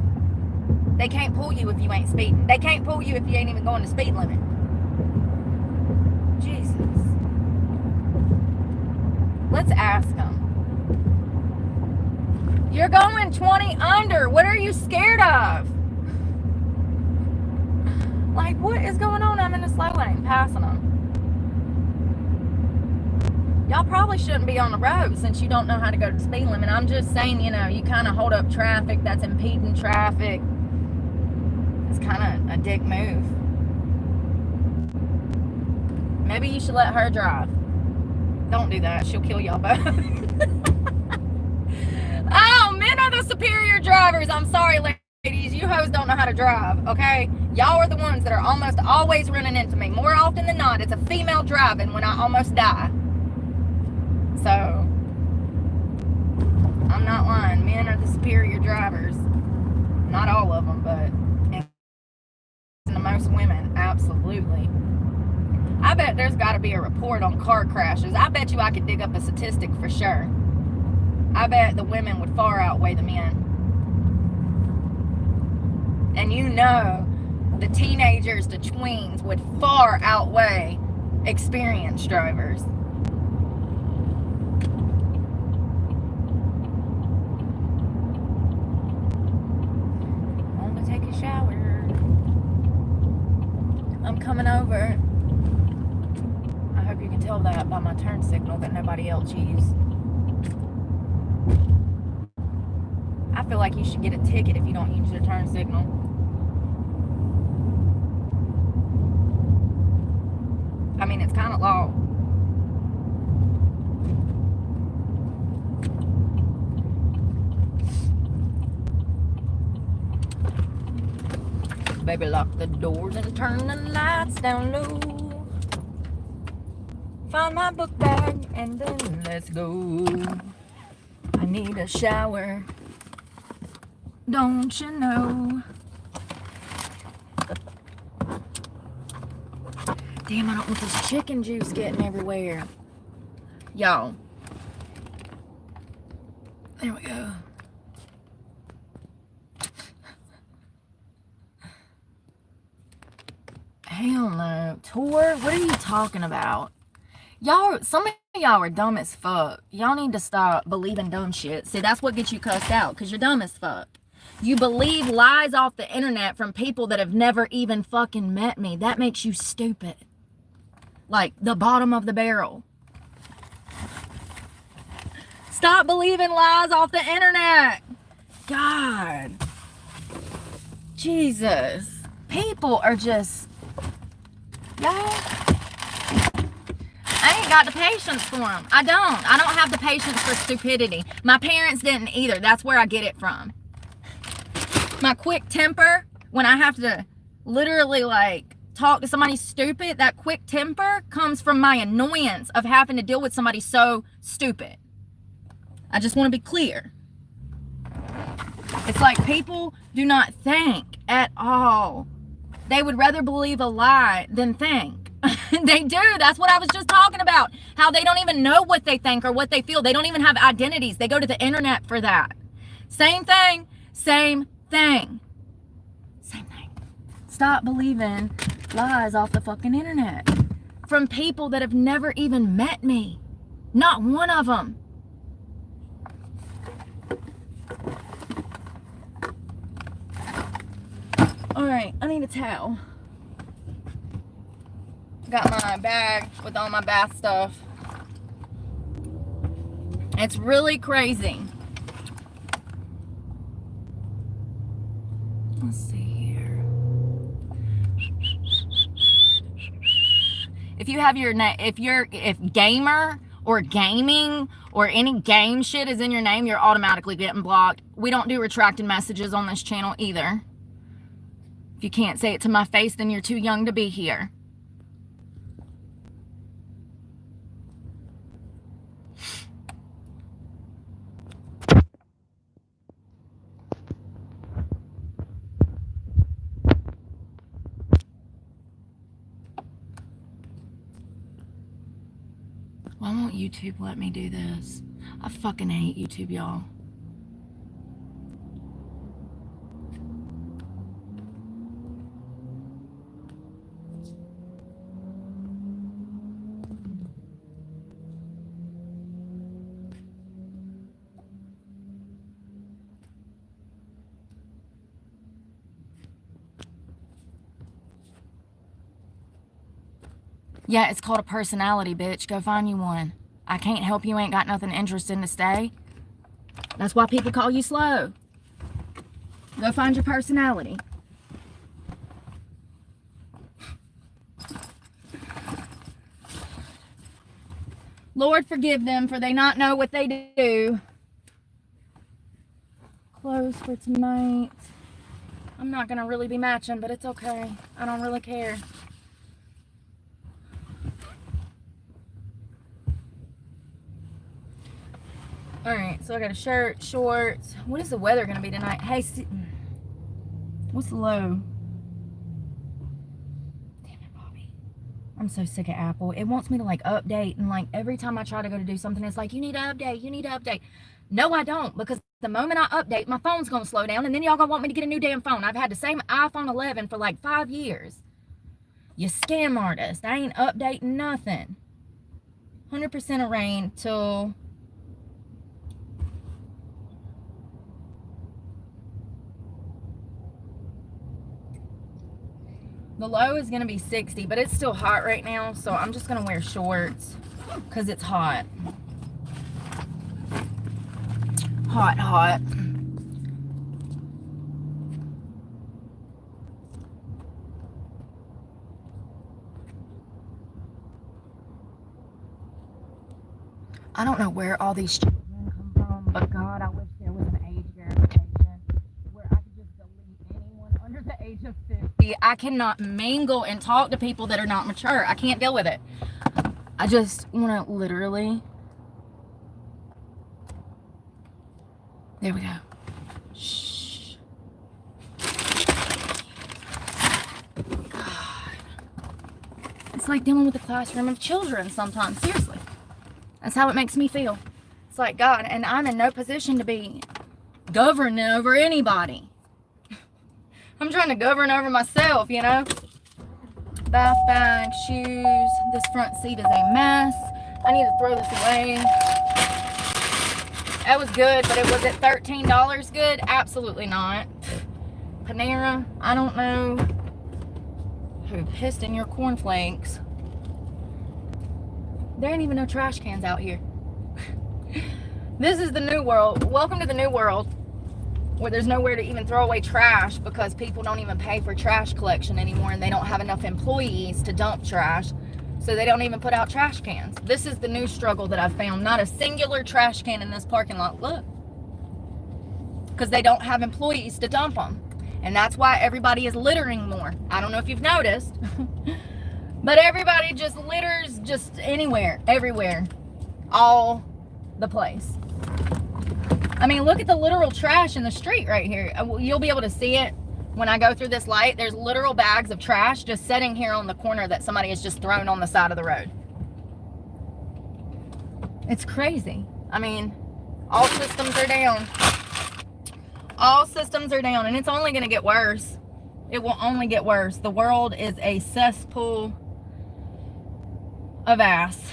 They can't pull you if you ain't speeding. They can't pull you if you ain't even going the speed limit. Jesus. Let's ask them. You're going 20 under. What are you scared of? Like, what is going on? I'm in a slow lane, passing them. Y'all probably shouldn't be on the road since you don't know how to go to the speed limit. I'm just saying, you know, you kind of hold up traffic that's impeding traffic. It's kind of a dick move. Maybe you should let her drive. Don't do that. She'll kill y'all both. Oh, men are the superior drivers. I'm sorry, ladies. You hoes don't know how to drive, okay? Y'all are the ones that are almost always running into me. More often than not, it's a female driving when I almost die. So, I'm not lying. Men are the superior drivers. Not all of them, but in the most women, absolutely. I bet there's got to be a report on car crashes. I bet you I could dig up a statistic for sure. I bet the women would far outweigh the men. And you know, the teenagers to tweens would far outweigh experienced drivers. I'm gonna take a shower. I'm coming over. I hope you can tell that by my turn signal that nobody else used. I feel like you should get a ticket if you don't use your turn signal. I mean, it's kind of low. Baby, lock the doors and turn the lights down low. Find my book bag and then let's go. I need a shower. Don't you know? Damn, I don't want this chicken juice getting everywhere. Y'all. There we go. Hell no. Tour? What are you talking about? Y'all, some of y'all are dumb as fuck. Y'all need to stop believing dumb shit. See, that's what gets you cussed out, because you're dumb as fuck. You believe lies off the internet from people that have never even fucking met me. That makes you stupid. Like, the bottom of the barrel. Stop believing lies off the internet. God. Jesus. People are just... Y'all, I ain't got the patience for them. I don't have the patience for stupidity. My parents didn't either. That's where I get it from. My quick temper, when I have to literally like talk to somebody stupid, that quick temper comes from my annoyance of having to deal with somebody so stupid. I just want to be clear. It's like people do not think at all. They would rather believe a lie than think. They do. That's what I was just talking about. How they don't even know what they think or what they feel. They don't even have identities. They go to the internet for that. Same thing. Same thing. Same thing. Stop believing lies off the fucking internet. From people that have never even met me. Not one of them. Alright, I need a towel. Got my bag with all my bath stuff. It's really crazy. Let's see here. If you have your name, if gamer or gaming or any game shit is in your name, you're automatically getting blocked. We don't do retracted messages on this channel either. If you can't say it to my face, then you're too young to be here. Why won't YouTube let me do this? I fucking hate YouTube, y'all. Yeah, it's called a personality, bitch. Go find you one. I can't help you, ain't got nothing interesting to say. That's why people call you slow. Go find your personality. Lord, forgive them, for they not know what they do. Clothes for tonight. I'm not going to really be matching, but it's okay. I don't really care. Alright, so I got a shirt, shorts. What is the weather going to be tonight? Hey, what's the low? Damn it, Bobby. I'm so sick of Apple. It wants me to like update, and like every time I try to go to do something, it's like, you need to update, you need to update. No, I don't, because the moment I update, my phone's going to slow down, and then y'all going to want me to get a new damn phone. I've had the same iPhone 11 for like 5 years. You scam artist. I ain't updating nothing. 100% of rain till... The low is going to be 60, but it's still hot right now, so I'm just going to wear shorts because it's hot. Hot, hot. I don't know where all these children come from, but God, I wish there was an age verification where I could just delete anyone under the age of 50. I cannot mingle and talk to people that are not mature. I can't deal with it. I just want to literally... There we go. Shh. God. It's like dealing with a classroom of children sometimes. Seriously. That's how it makes me feel. It's like, God, and I'm in no position to be governing over anybody. I'm trying to govern over myself, you know? Bath bag, shoes. This front seat is a mess. I need to throw this away. That was good, but was it $13 good? Absolutely not. Panera, I don't know who pissed in your cornflakes. There ain't even no trash cans out here. This is the new world. Welcome to the new world, where there's nowhere to even throw away trash because people don't even pay for trash collection anymore, and they don't have enough employees to dump trash, so they don't even put out trash cans. This is the new struggle that I've found. Not a singular trash can in this parking lot. Look. Because they don't have employees to dump them. And that's why everybody is littering more. I don't know if you've noticed. But everybody just litters just anywhere, everywhere. All the place. I mean, look at the literal trash in the street right here. You'll be able to see it when I go through this light. There's literal bags of trash just sitting here on the corner that somebody has just thrown on the side of the road. It's crazy. I mean, all systems are down. All systems are down, and it's only going to get worse. It will only get worse. The world is a cesspool of ass.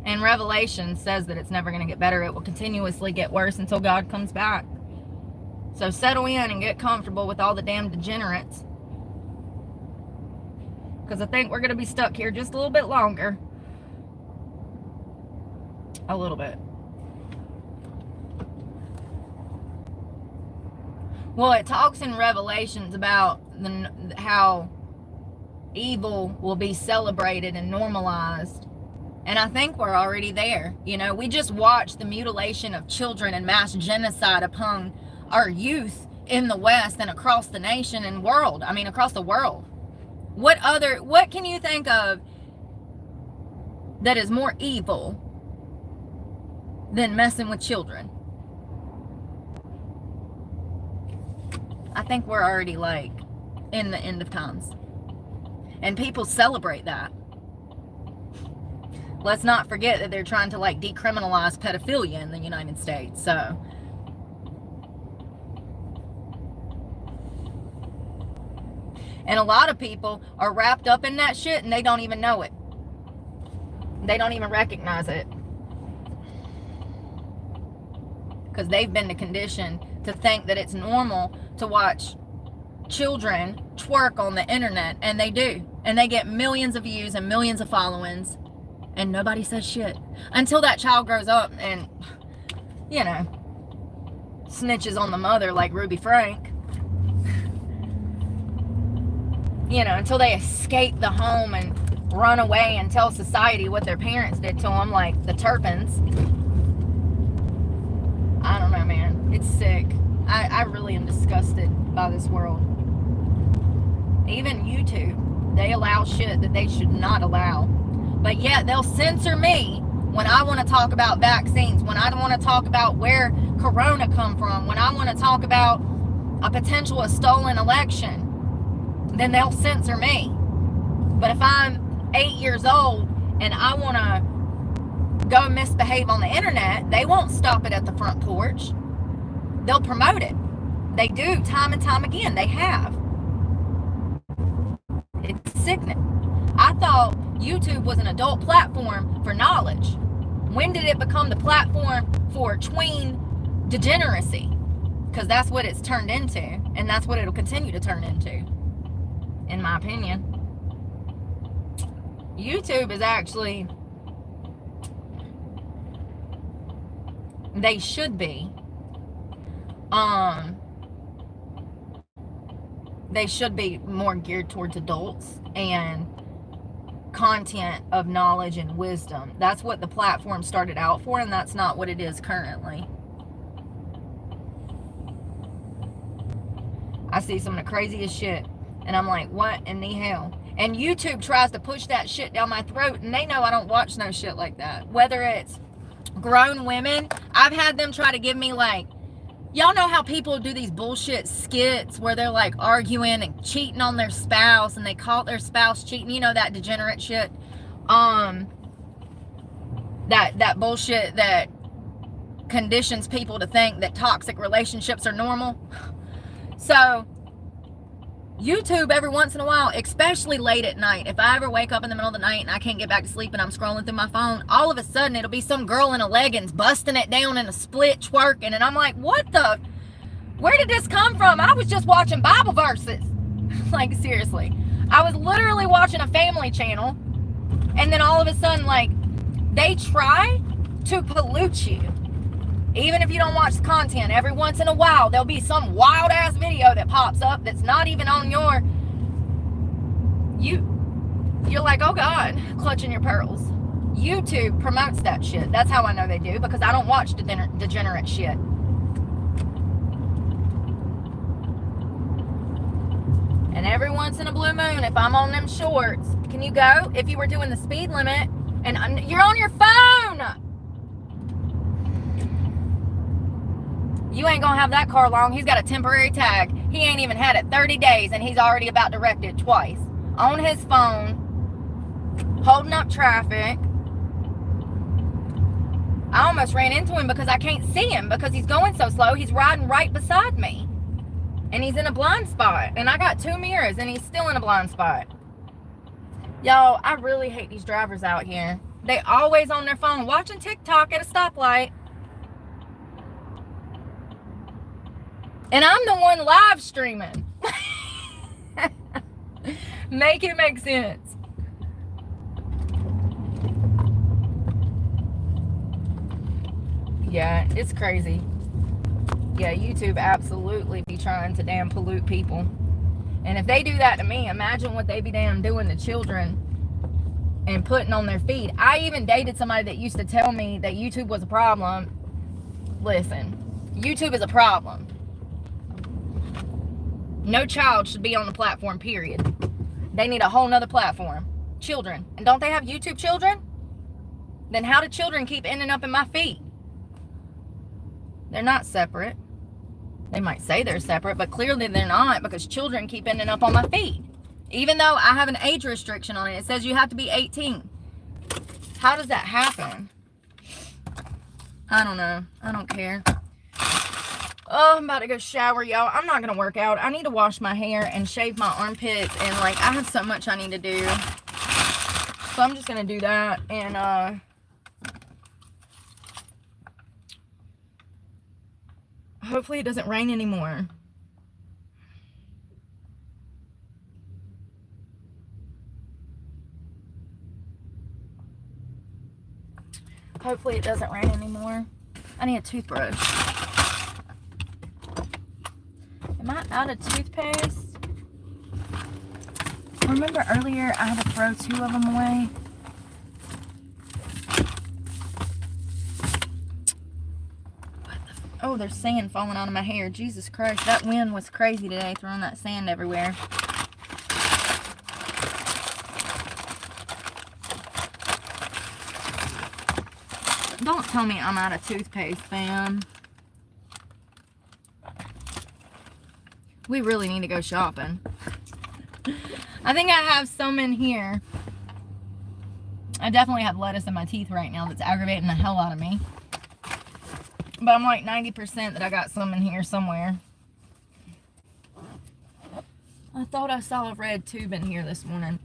And Revelation says that it's never going to get better. It will continuously get worse until God comes back. So settle in and get comfortable with all the damn degenerates. Because I think we're going to be stuck here just a little bit longer. A little bit. Well, it talks in Revelations about how evil will be celebrated and normalized. And I think we're already there. You know, we just watched the mutilation of children and mass genocide upon our youth in the West and across the nation and world. I mean, across the world. What can you think of that is more evil than messing with children? I think we're already like in the end of times. And people celebrate that. Let's not forget that they're trying to like decriminalize pedophilia in the United States. So and a lot of people are wrapped up in that shit and they don't even know it. They don't even recognize it. Because they've been conditioned to think that it's normal to watch children twerk on the internet, and they do. And they get millions of views and millions of followings, and nobody says shit. Until that child grows up and, you know, snitches on the mother like Ruby Frank. You know, until they escape the home and run away and tell society what their parents did to them, like the Turpins. I don't know, man. It's sick. I really am disgusted by this world. Even YouTube, they allow shit that they should not allow. But yet they'll censor me when I want to talk about vaccines, when I want to talk about where Corona come from, when I want to talk about a potential stolen election, then they'll censor me. But if I'm 8 years old and I want to go misbehave on the internet, they won't stop it at the front porch. They'll promote it. They do time and time again. They have. It's sickening. I thought YouTube was an adult platform for knowledge. When did it become the platform for tween degeneracy? Because that's what it's turned into, and that's what it'll continue to turn into, in my opinion. YouTube is actually, they should be, they should be more geared towards adults and content of knowledge and wisdom. That's what the platform started out for, and that's not what it is currently. I see some of the craziest shit, and I'm like, what in the hell? And YouTube tries to push that shit down my throat, and they know I don't watch no shit like that. Whether it's grown women, I've had them try to give me like Y'all know how people do these bullshit skits where they're like arguing and cheating on their spouse and they call their spouse cheating, you know, that degenerate shit. That bullshit that conditions people to think that toxic relationships are normal. So YouTube every once in a while, especially late at night, if I ever wake up in the middle of the night and I can't get back to sleep and I'm scrolling through my phone, all of a sudden it'll be some girl in a leggings busting it down in a split twerking, and I'm like, what the, where did this come from? I was just watching Bible verses. Like, seriously, I was literally watching a family channel, and then all of a sudden, like, they try to pollute you. Even if you don't watch the content, every once in a while, there'll be some wild ass video that pops up that's not even on your, you're like, oh God, clutching your pearls. YouTube promotes that shit. That's how I know they do, because I don't watch degenerate shit. And every once in a blue moon, if I'm on them shorts, can you go? If you were doing the speed limit and you're on your phone, you ain't gonna have that car long. He's got a temporary tag. He ain't even had it 30 days and he's already about to wreck it twice. On his phone, holding up traffic. I almost ran into him because I can't see him because he's going so slow. He's riding right beside me. And he's in a blind spot. And I got 2 mirrors and he's still in a blind spot. Y'all, I really hate these drivers out here. They always on their phone watching TikTok at a stoplight. And I'm the one live streaming. Make it make sense. Yeah, it's crazy. Yeah, YouTube absolutely be trying to damn pollute people. And if they do that to me, imagine what they be damn doing to children and putting on their feed. I even dated somebody that used to tell me that YouTube was a problem. Listen, YouTube is a problem. No child should be on the platform, period. They need a whole nother platform. Children. And don't they have YouTube children? Then how do children keep ending up in my feed? They're not separate. They might say they're separate, but clearly they're not, because children keep ending up on my feed. Even though I have an age restriction on it. It says you have to be 18. How does that happen? I don't know. I don't care. Oh, I'm about to go shower, y'all. I'm not going to work out. I need to wash my hair and shave my armpits. And, like, I have so much I need to do. So I'm just going to do that. And, hopefully it doesn't rain anymore. Hopefully it doesn't rain anymore. I need a toothbrush. Am I out of toothpaste? Remember earlier I had to throw 2 of them away? Oh, there's sand falling out of my hair. Jesus Christ, that wind was crazy today, throwing that sand everywhere. Don't tell me I'm out of toothpaste, fam. We really need to go shopping. I think I have some in here. I definitely have lettuce in my teeth right now that's aggravating the hell out of me. But I'm like 90% that I got some in here somewhere. I thought I saw a red tube in here this morning.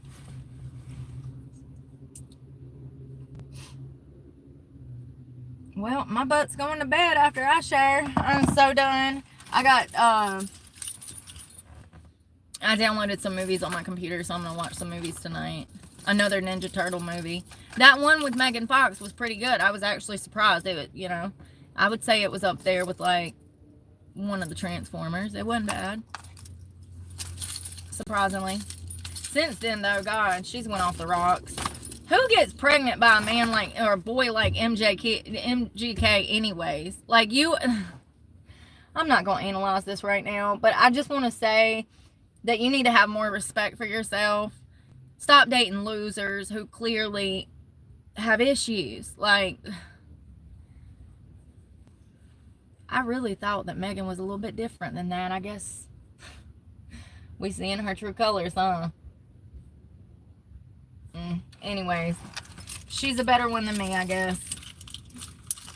Well, my butt's going to bed after I share. I'm so done. I downloaded some movies on my computer, so I'm going to watch some movies tonight. Another Ninja Turtle movie. That one with Megan Fox was pretty good. I was actually surprised. I would say it was up there with, like, one of the Transformers. It wasn't bad. Surprisingly. Since then, though, God, she's went off the rocks. Who gets pregnant by a man like, or a boy like MGK anyways? Like, I'm not going to analyze this right now, but I just want to say that you need to have more respect for yourself. Stop dating losers who clearly have issues. Like, I really thought that Megan was a little bit different than that. I guess we seeing her true colors, huh? Anyways, she's a better one than me, I guess.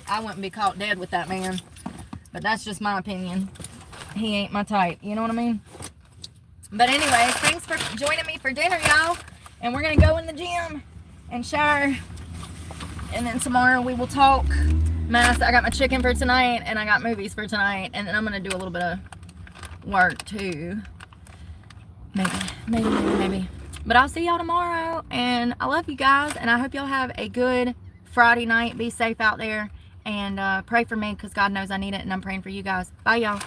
I wouldn't be caught dead with that man. But that's just my opinion. He ain't my type. You know what I mean? But anyways, thanks for joining me for dinner, y'all. And we're going to go in the gym and shower. And then tomorrow we will talk. I got my chicken for tonight. And I got movies for tonight. And then I'm going to do a little bit of work too. Maybe. But I'll see y'all tomorrow. And I love you guys. And I hope y'all have a good Friday night. Be safe out there. And pray for me because God knows I need it. And I'm praying for you guys. Bye, y'all.